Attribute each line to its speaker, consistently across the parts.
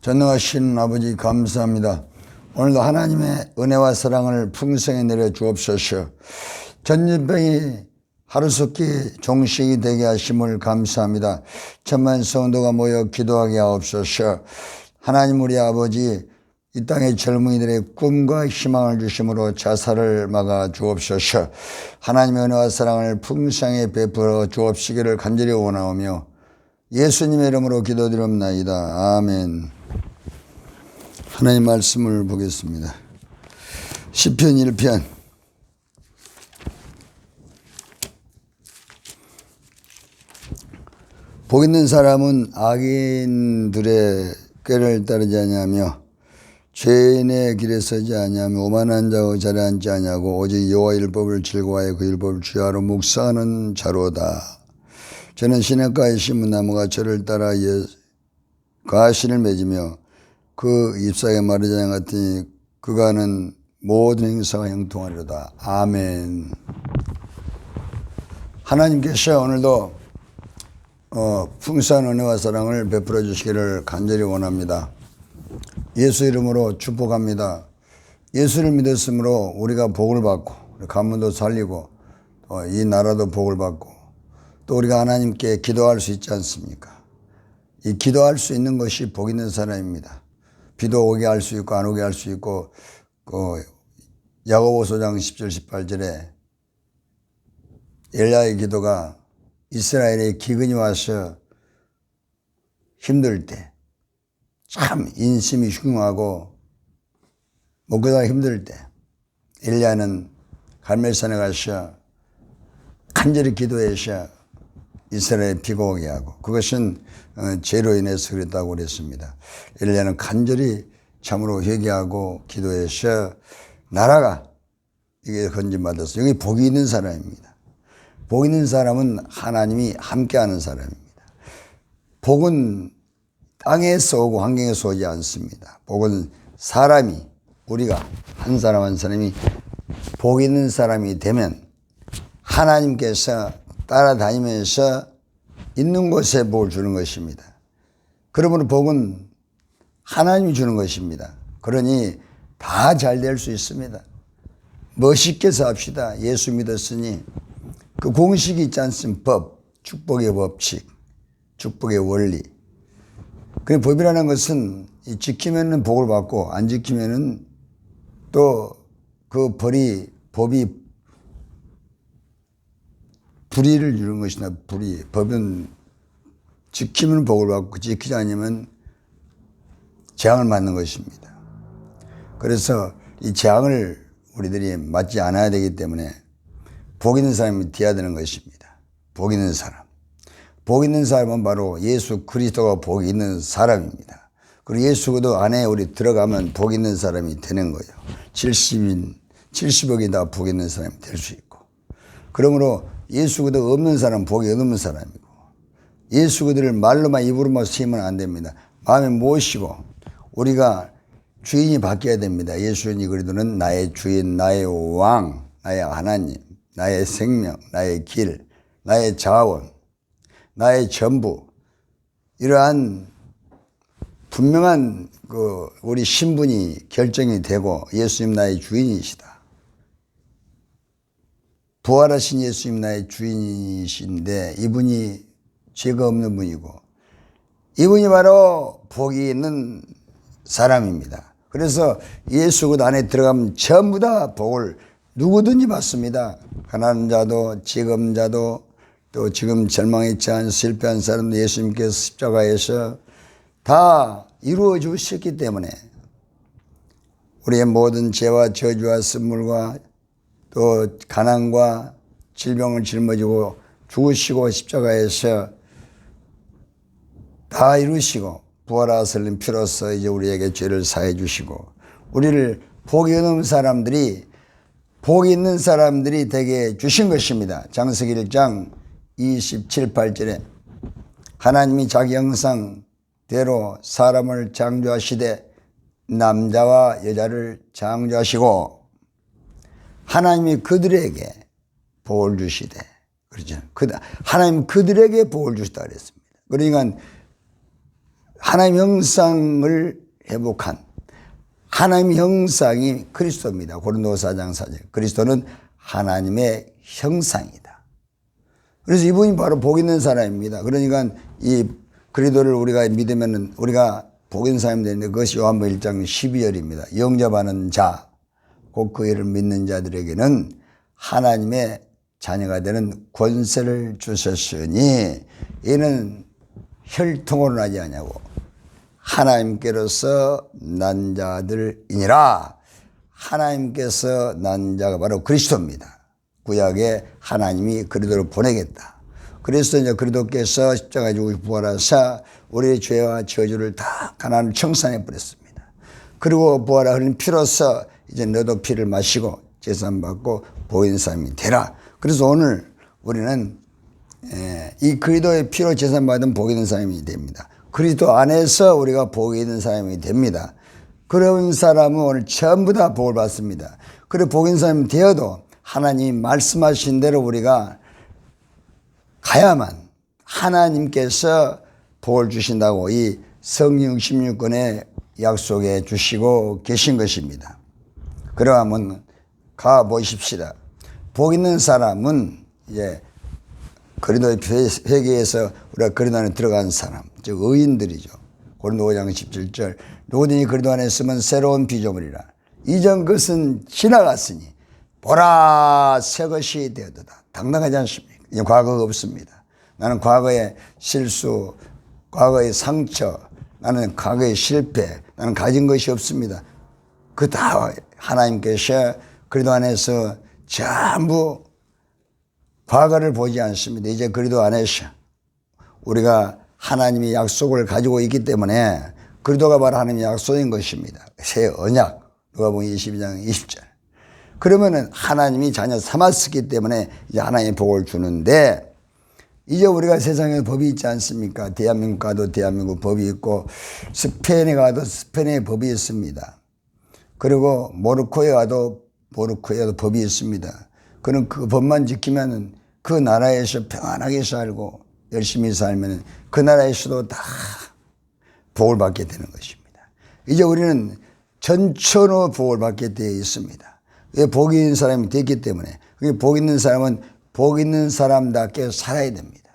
Speaker 1: 전능하신 아버지 감사합니다. 오늘도 하나님의 은혜와 사랑을 풍성히 내려 주옵소서. 전염병이 하루속히 종식이 되게 하심을 감사합니다. 천만 성도가 모여 기도하게 하옵소서. 하나님 우리 아버지, 이 땅의 젊은이들의 꿈과 희망을 주심으로 자살을 막아 주옵소서. 하나님의 은혜와 사랑을 풍성히 베풀어 주옵시기를 간절히 원하오며 예수님의 이름으로 기도드립나이다. 아멘. 하나님 말씀을 보겠습니다. 시편 1편. 복 있는 사람은 악인들의 꾀를 따르지 아니하며 죄인의 길에 서지 아니하며 오만한 자의 자리에 앉지 아니하고 오직 여호와 율법을 즐거워하여 그 율법을 주야로 묵상하는 자로다. 저는 시냇가에 심은 나무가 저를 따라 가시를 맺으며 그 잎사귀가 마르지 않은 것 같으니 그가 하는 모든 행사가 형통하리로다. 아멘. 하나님께서 오늘도 풍성한 은혜와 사랑을 베풀어 주시기를 간절히 원합니다. 예수 이름으로 축복합니다. 예수를 믿었으므로 우리가 복을 받고 가문도 살리고 이 나라도 복을 받고 또 우리가 하나님께 기도할 수 있지 않습니까? 이 기도할 수 있는 것이 복 있는 사람입니다. 비도 오게 할 수 있고 안 오게 할 수 있고 야고보서 10절 18절에 엘리야의 기도가 이스라엘에 기근이 와서 힘들 때 참 인심이 흉하고 먹고자 힘들 때 엘리야는 갈멜산에 가서 간절히 기도해서 이스라엘에 비가 오게 하고 그것은 죄로 인해서 그랬다고 그랬습니다. 엘리야는 간절히 참으로 회개하고 기도해서 나라가 이게 건진받았어요. 여기 복이 있는 사람입니다. 복 있는 사람은 하나님이 함께하는 사람입니다. 복은 땅에서 오고 환경에서 오지 않습니다. 복은 사람이 우리가 한 사람 한 사람이 복 있는 사람이 되면 하나님께서 따라다니면서 있는 곳에 복을 주는 것입니다. 그러므로 복은 하나님이 주는 것입니다. 그러니 다 잘 될 수 있습니다. 멋있게 삽시다. 예수 믿었으니 그 공식이 있지 않습니까? 법, 축복의 법칙, 축복의 원리. 그 법이라는 것은 지키면은 복을 받고 안 지키면은 또 그 법이 불의를 이루는 것이나 불의. 법은 지키면 복을 받고 지키지 않으면 재앙을 맞는 것입니다. 그래서 이 재앙을 우리들이 맞지 않아야 되기 때문에 복 있는 사람이 되어야 되는 것입니다. 복 있는 사람. 복 있는 사람은 바로 예수 그리스도가 복 있는 사람입니다. 그리고 예수 그리스도 안에 우리 들어가면 복 있는 사람이 되는 거예요. 70억이 다 복 있는 사람이 될 수 있고. 그러므로 예수 그리스도 없는 사람은 복이 없는 사람이고 예수 그리스도를 말로만 입으로만 쓰면 안 됩니다. 마음에 모시고 우리가 주인이 바뀌어야 됩니다. 예수 그리스도는 나의 주인, 나의 왕, 나의 하나님, 나의 생명, 나의 길, 나의 자원, 나의 전부. 이러한 분명한 우리 신분이 결정이 되고 예수님 나의 주인이시다. 부활하신 예수님 나의 주인이신데 이분이 죄가 없는 분이고 이분이 바로 복이 있는 사람입니다. 그래서 예수 그 안에 들어가면 전부 다 복을 누구든지 받습니다. 가난한 자도 지금자도 또 지금 절망에 처한 실패한 사람도 예수님께서 십자가에서 다 이루어 주셨기 때문에 우리의 모든 죄와 저주와 쓴물과 또 가난과 질병을 짊어지고 죽으시고 십자가에서 다 이루시고 부활하신 피로써 이제 우리에게 죄를 사해 주시고 우리를 복이 있는 사람들이 복이 있는 사람들이 되게 주신 것입니다. 창세기 1장 27, 8절에 하나님이 자기 형상대로 사람을 창조하시되 남자와 여자를 창조하시고 하나님이 그들에게 복을 주시되 그렇죠. 하나님 그들에게 복을 주시다 그랬습니다. 그러니까 하나님 형상을 회복한 하나님 형상이 그리스도입니다. 고린도서 4장 4절. 그리스도는 하나님의 형상이다. 그래서 이분이 바로 복 있는 사람입니다. 그러니까 이 그리스도를 우리가 믿으면 우리가 복 있는 사람이 되는데 그것이 요한복음 1장 12절입니다. 영접하는 자, 곧 그 이를 믿는 자들에게는 하나님의 자녀가 되는 권세를 주셨으니 이는 혈통으로 나지 아니하고 하나님께로서 난 자들이니라. 하나님께서 난 자가 바로 그리스도입니다. 구약에 하나님이 그리스도를 보내겠다. 그래서 이제 그리스도께서 십자가에 죽으시고 부활하사 우리의 죄와 저주를 다 가난을 청산해 버렸습니다. 그리고 부활하 흘린 피로서 이제 너도 피를 마시고 제사받고 복 있는 사람이 되라. 그래서 오늘 우리는 이 그리스도의 피로 제사받은 복 있는 사람이 됩니다. 그리스도 안에서 우리가 복 있는 사람이 됩니다. 그런 사람은 오늘 전부 다 복을 받습니다. 그리고 복 있는 사람이 되어도 하나님이 말씀하신 대로 우리가 가야만 하나님께서 복을 주신다고 이 성경 16권에 약속해 주시고 계신 것입니다. 그러면 가보십시다. 복 있는 사람은 이제 그리스도의 회개에서 우리가 그리스도 안에 들어간 사람, 즉 의인들이죠. 고린도 5장 17절. 누구든지 그리스도 안에 있으면 새로운 피조물이라. 이전 것은 지나갔으니 보라 새 것이 되었도다. 당당하지 않습니까? 이제 과거가 없습니다. 나는 과거의 실수, 과거의 상처, 나는 과거의 실패, 나는 가진 것이 없습니다. 그 다 하나님께서 그리스도 안에서 전부 과거를 보지 않습니다. 이제 그리스도 안에서 우리가 하나님의 약속을 가지고 있기 때문에 그리스도가 바로 하나님의 약속인 것입니다. 새 언약, 누가복음 22장 20절. 그러면은 하나님이 자녀 삼았기 때문에 이제 하나님의 복을 주는데 이제 우리가 세상에 법이 있지 않습니까? 대한민국 가도 대한민국 법이 있고 스페인에 가도 스페인의 법이 있습니다. 그리고 모로코에 가도 모로코에도 법이 있습니다. 그럼 그 법만 지키면 그 나라에서 평안하게 살고 열심히 살면 그 나라에서도 다 복을 받게 되는 것입니다. 이제 우리는 전천후 복을 받게 되어 있습니다. 왜 복 있는 사람이 됐기 때문에. 복 있는 사람은 복 있는 사람답게 살아야 됩니다.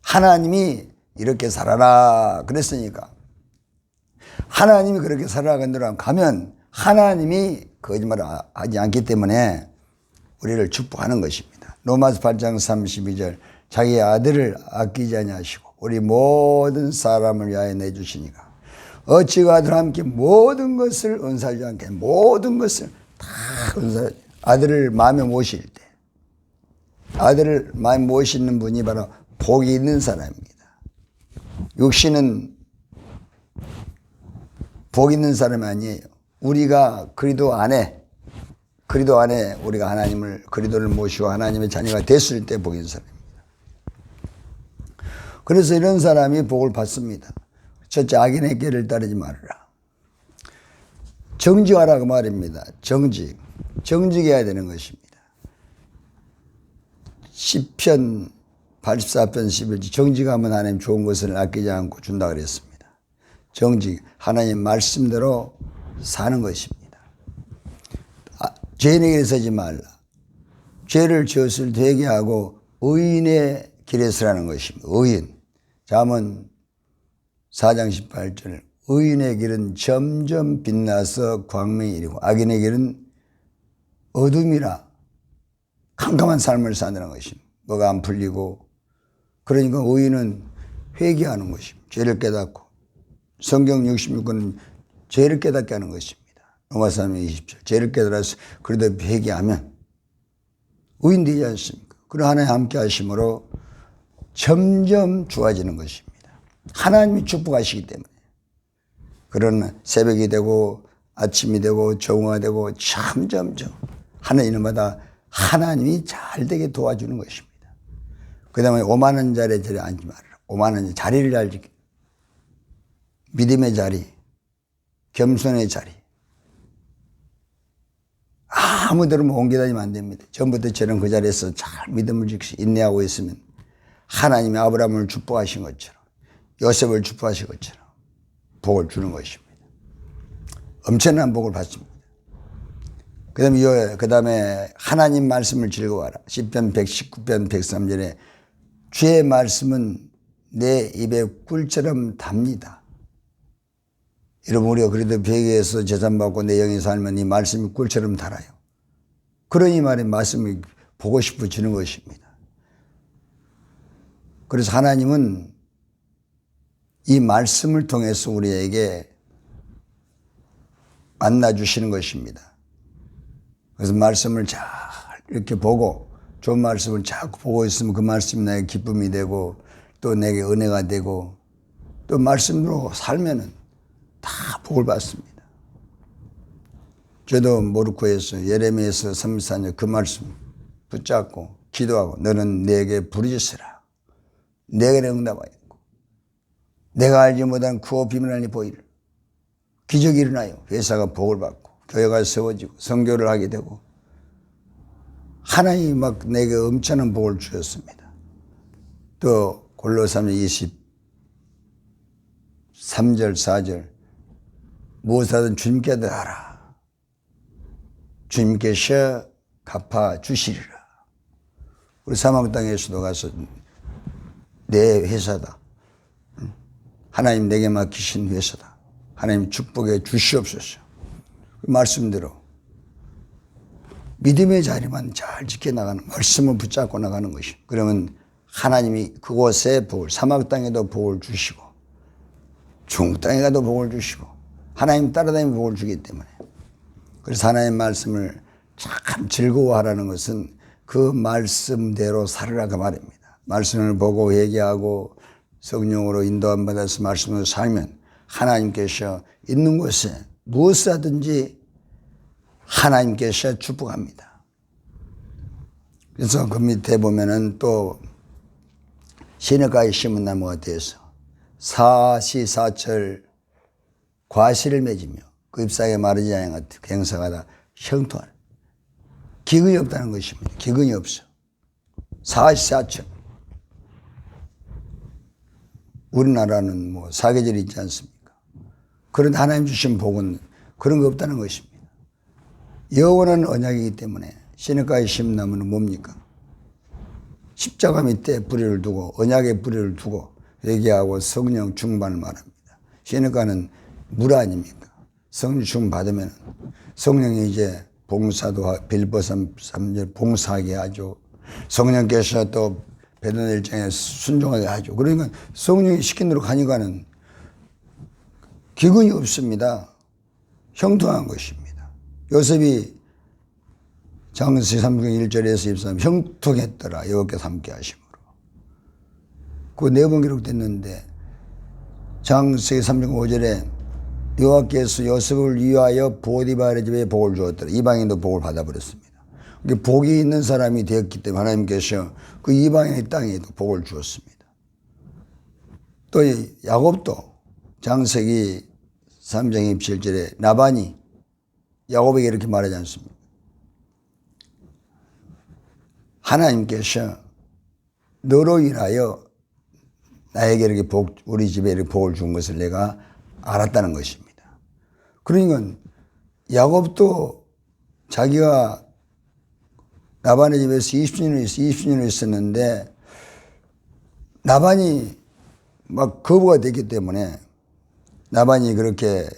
Speaker 1: 하나님이 이렇게 살아라 그랬으니까 하나님이 그렇게 살아가는 가면 하나님이 거짓말을 하지 않기 때문에 우리를 축복하는 것입니다. 로마서 8장 32절. 자기 아들을 아끼지 아니하시고 우리 모든 사람을 위하여 내주시니까 어찌 그 아들과 함께 모든 것을 은사하지 않게 모든 것을 다 은사하지. 아들을 마음에 모실 때 아들을 마음에 모시는 분이 바로 복이 있는 사람입니다. 육신은 복 있는 사람이 아니에요. 우리가 그리스도 안에 우리가 하나님을 그리스도를 모시고 하나님의 자녀가 됐을 때 복 있는 사람입니다. 그래서 이런 사람이 복을 받습니다. 첫째, 악인의 길을 따르지 말아라. 정직하라고 말입니다. 정직해야 되는 것입니다. 시편 84편 11절. 정직하면 하나님 좋은 것을 아끼지 않고 준다 그랬습니다. 정직, 하나님 말씀대로 사는 것입니다. 죄인의 길에 서지 말라. 죄를 지었을 때 회개하고 의인의 길에 서라는 것입니다. 의인. 잠언 4장 18절. 의인의 길은 점점 빛나서 광명이 이르고 악인의 길은 어둠이라. 캄캄한 삶을 사는 것입니다. 뭐가 안 풀리고. 그러니까 의인은 회개하는 것입니다. 죄를 깨닫고. 성경 66권은 죄를 깨닫게 하는 것입니다. 로마서 3장 20절. 죄를 깨달아서 그래도 회개하면 의인 되지 않습니까? 그리고 하나님 함께 하심으로 점점 좋아지는 것입니다. 하나님이 축복하시기 때문에. 그런 새벽이 되고 아침이 되고 정오가 되고 점점점 하는 일마다 하나님이 잘 되게 도와주는 것입니다. 그 다음에 오만한 자리에 앉지 말아라. 오만한 자리를 잘 지키. 믿음의 자리, 겸손의 자리. 아무데로 옮겨다니면 안 됩니다. 전부터처럼 그 자리에서 잘 믿음을 지키시 인내하고 있으면 하나님이 아브라함을 축복하신 것처럼 요셉을 축복하신 것처럼 복을 주는 것입니다. 엄청난 복을 받습니다. 그 다음에 하나님 말씀을 즐거워하라. 시편 119편 103절에 주의 말씀은 내 입에 꿀처럼 답니다. 여러분, 우리가 그래도 베개에서 재산받고 내 영에 살면 이 말씀이 꿀처럼 달아요. 그러니 말에 말씀이 보고 싶어지는 것입니다. 그래서 하나님은 이 말씀을 통해서 우리에게 만나주시는 것입니다. 그래서 말씀을 잘 이렇게 보고 좋은 말씀을 자꾸 보고 있으면 그 말씀이 나에게 기쁨이 되고 또 내게 은혜가 되고 또 말씀으로 살면은 다 복을 받습니다. 저도 모로코에서 예레미야서 34년 그 말씀 붙잡고 기도하고 너는 내게 부르짖으라. 내게 응답하였고 내가 알지 못한 구호 비밀하니 보이리라. 기적이 일어나요. 회사가 복을 받고 교회가 세워지고 선교를 하게 되고 하나님이 막 내게 엄청난 복을 주셨습니다. 또 골로새서 23절 4절 무엇하든 주님께 하라. 주님께서 갚아주시리라. 우리 사막 땅에서도 가서 내 회사다. 하나님 내게 맡기신 회사다. 하나님 축복해 주시옵소서. 그 말씀대로 믿음의 자리만 잘 지켜나가는 말씀을 붙잡고 나가는 것이. 그러면 하나님이 그곳에 복을 사막 땅에도 복을 주시고 중국 땅에 가도 복을 주시고 하나님 따라다니면 복을 주기 때문에 그래서 하나님의 말씀을 참 즐거워하라는 것은 그 말씀대로 살으라 그 말입니다. 말씀을 보고 회개하고 성령으로 인도함 받아서 말씀으로 살면 하나님께서 있는 곳에 무엇을 하든지 하나님께서 축복합니다. 그래서 그 밑에 보면은 또 시냇가에 심은 나무가 되어서 사시사철 과실을 맺으며 그 잎사귀에 마르지 않은 갱사가 형통하는 기근이 없다는 것입니다. 기근이 없어. 사시사철. 우리나라는 뭐 사계절이 있지 않습니까? 그런데 하나님 주신 복은 그런 거 없다는 것입니다. 영원한 언약이기 때문에 시냇가에 심은 나무는 뭡니까? 십자가 밑에 뿌리를 두고 언약의 뿌리를 두고 회개하고 성령 충만을 말합니다. 시냇가는 물 아닙니까? 성령 충만 받으면 성령이 이제 봉사도 빌보서 3절 봉사하게 하죠. 성령께서 또 배도는 일정에 순종하게 하죠. 그러니까 성령이 시킨 대로 가니까는 기근이 없습니다. 형통한 것입니다. 요셉이 창세기 3장 1절에서 23절 형통했더라. 여호와께서 함께 하심으로. 그 네 번 기록됐는데 창세기 3장 5절에 여호와께서 요셉을 위하여 보디발의 집에 복을 주었더라. 이방인도 복을 받아버렸습니다. 복이 있는 사람이 되었기 때문에 하나님께서 그 이방인의 땅에도 복을 주었습니다. 또 야곱도 창세기 3장 27절에 라반이 야곱에게 이렇게 말하지 않습니까? 하나님께서 너로 인하여 나에게 이렇게 우리 집에 이렇게 복을 준 것을 내가 알았다는 것입니다. 그러니까 야곱도 자기가 라반의 집에서 20년을 있었는데 라반이 막 거부가 됐기 때문에 라반이 그렇게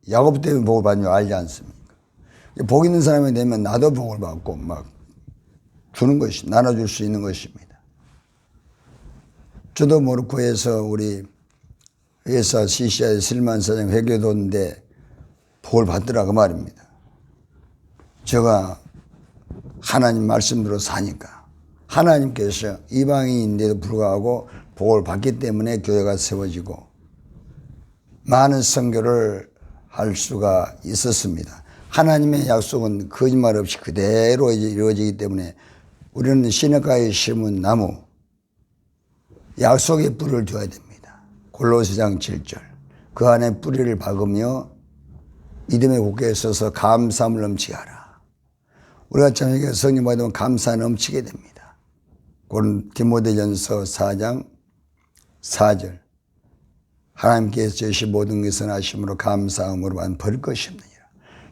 Speaker 1: 야곱 때문에 복을 받는 줄 알지 않습니까? 복 있는 사람이 되면 나도 복을 받고 막 주는 것이 나눠줄 수 있는 것입니다. 저도 모로코에서 우리 회사 CCI 실만 사장 회계도인데 복을 받더라 그 말입니다. 제가 하나님 말씀대로 사니까 하나님께서 이방인인데도 불구하고 복을 받기 때문에 교회가 세워지고 많은 선교를 할 수가 있었습니다. 하나님의 약속은 거짓말 없이 그대로 이루어지기 때문에 우리는 시냇가에 심은 나무 약속의 뿌리를 둬야 됩니다. 골로새장 7절 그 안에 뿌리를 박으며 믿음의 굳게 서서 감사함을 넘치게 하라. 우리가 저녁에 성령 받으면 감사 넘치게 됩니다. 디모데전서 4장 4절 하나님께서 주신 모든 것을 하심으로 감사함으로만 벌 것이옵느니라.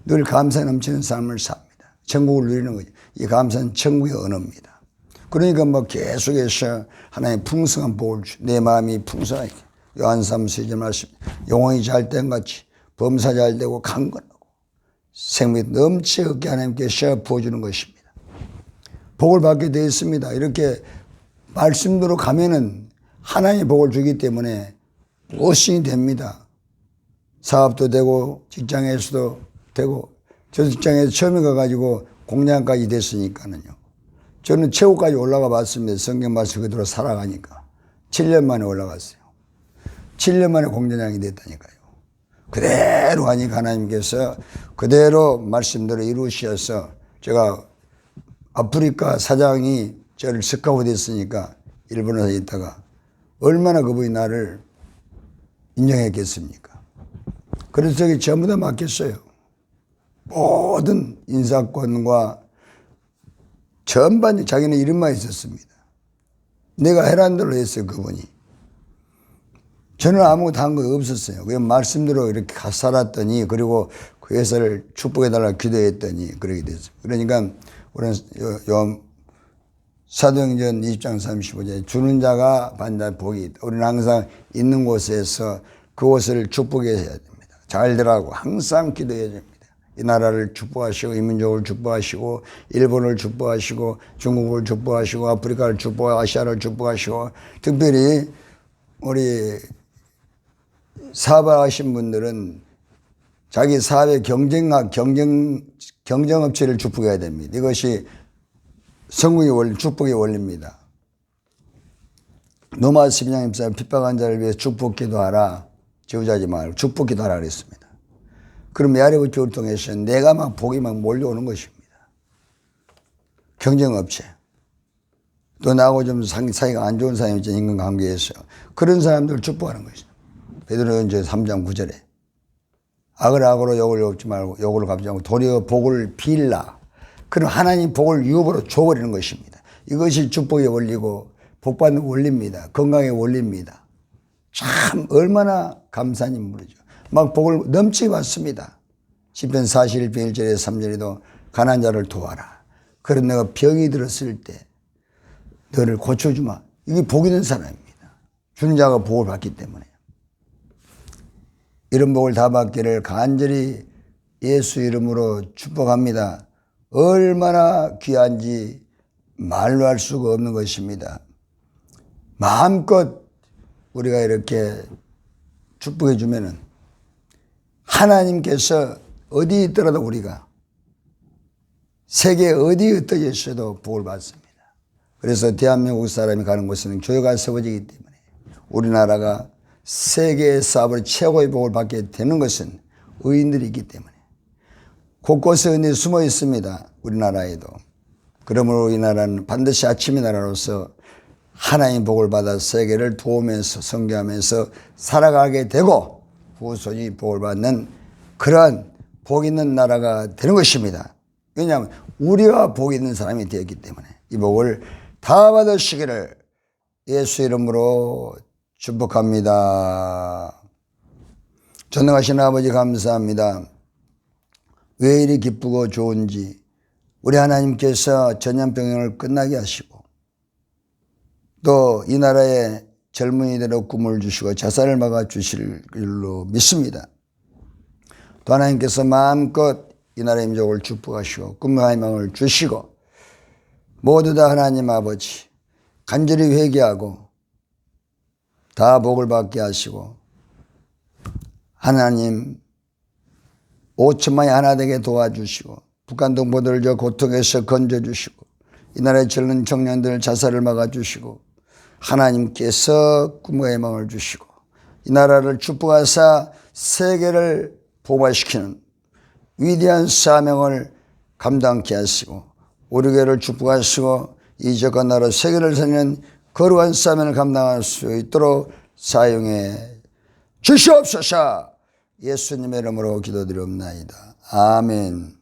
Speaker 1: 늘 감사 넘치는 삶을 삽니다. 천국을 누리는 거죠. 이 감사는 천국의 언어입니다. 그러니까 뭐 계속해서 하나님의 풍성한 복을 내 마음이 풍성하게 요한 3서 말씀 영혼이 잘된 같이 범사 잘되고 강건하고 생명이 넘치 없게 하나님께서 부어주는 것입니다. 복을 받게 되어 있습니다. 이렇게 말씀대로 가면은 하나님의 복을 주기 때문에 무엇이 됩니다. 사업도 되고 직장에서도 되고 저 직장에서 처음에 가가지고 공장까지 됐으니까는요. 저는 최고까지 올라가 봤습니다. 성경 말씀 그대로 살아가니까 7년 만에 올라갔어요. 7년 만에 공장장이 됐다니까요. 그대로 하니까 하나님께서 그대로 말씀대로 이루셔서 제가 아프리카 사장이 저를 스카우트 했으니까 일본에서 있다가 얼마나 그분이 나를 인정했겠습니까? 그래서 저기 전부 다 맡겼어요. 모든 인사권과 전반 자기는 이름만 있었습니다. 내가 해란 대로 했어요. 그분이. 저는 아무것도 한 거 없었어요. 그냥 말씀대로 이렇게 살았더니 그리고 그 회사를 축복해달라고 기도했더니 그렇게 됐어요. 그러니까 우리는 사도행전 20장 35절 주는 자가 받는 복이 있다. 우리는 항상 있는 곳에서 그곳을 축복해야 됩니다. 잘되라고 항상 기도해야 됩니다. 이 나라를 축복하시고 이 민족을 축복하시고 일본을 축복하시고 중국을 축복하시고 아프리카를 축복하시고 아시아를 축복하시고 특별히 우리 사업하신 분들은 자기 사업의 경쟁업체를 축복해야 됩니다. 이것이 성공의 원리, 축복의 원리입니다. 노마 심장님사 핍박한 자를 위해 축복 기도하라. 지우자지 말고 축복 기도하라 그랬습니다. 그럼 메아리 교를 통해서 내가 막 복이 막 몰려오는 것입니다. 경쟁업체. 또 나하고 좀 사이가 안 좋은 사람이 있잖아요. 인간관계에서. 그런 사람들을 축복하는 것이죠. 베드로전서 3장 9절에 악을 악으로 욕을 갚지 말고 욕을 갚지 않고 도리어 복을 빌라. 그럼 하나님 복을 유업으로 줘버리는 것입니다. 이것이 축복의 원리고 복받는 원리입니다. 건강의 원리입니다. 참 얼마나 감사한 인물이죠. 막 복을 넘치게 받습니다. 시편 41편 1절에 3절에도 가난한 자를 도와라. 그런 내가 병이 들었을 때 너를 고쳐주마. 이게 복 있는 사람입니다. 주는 자가 복을 받기 때문에. 이런 복을 다 받기를 간절히 예수 이름으로 축복합니다. 얼마나 귀한지 말로 할 수가 없는 것입니다. 마음껏 우리가 이렇게 축복해 주면은 하나님께서 어디 있더라도 우리가 세계 어디에 흩어져 있어도 복을 받습니다. 그래서 대한민국 사람이 가는 곳은 교회가 세워지기 때문에 우리나라가 세계의 사업을 최고의 복을 받게 되는 것은 의인들이 있기 때문에 곳곳에 의인들이 숨어 있습니다. 우리나라에도. 그러므로 이 나라는 반드시 아침의 나라로서 하나님 복을 받아 세계를 도우면서 선교하면서 살아가게 되고 후손이 복을 받는 그러한 복 있는 나라가 되는 것입니다. 왜냐하면 우리가 복 있는 사람이 되었기 때문에 이 복을 다 받으시기를 예수 이름으로 축복합니다. 전능하신 아버지 감사합니다. 왜 이리 기쁘고 좋은지 우리 하나님께서 전염병을 끝나게 하시고 또 이 나라에 젊은이들의 꿈을 주시고 자살을 막아주실 줄로 믿습니다. 또 하나님께서 마음껏 이 나라의 민족을 축복하시고 꿈과 희망을 주시고 모두 다 하나님 아버지 간절히 회개하고 다 복을 받게 하시고 하나님 5천만이 하나 되게 도와주시고 북한 동포들을 저 고통에서 건져주시고 이 나라의 젊은 청년들 자살을 막아주시고 하나님께서 꿈과 희망을 주시고 이 나라를 축복하사 세계를 복화시키는 위대한 사명을 감당케 하시고 우리 교회를 축복하시고 이 지역과 나라 세계를 살리는 거룩한 사명을 감당할 수 있도록 사용해 주시옵소서. 예수님의 이름으로 기도드리옵나이다. 아멘.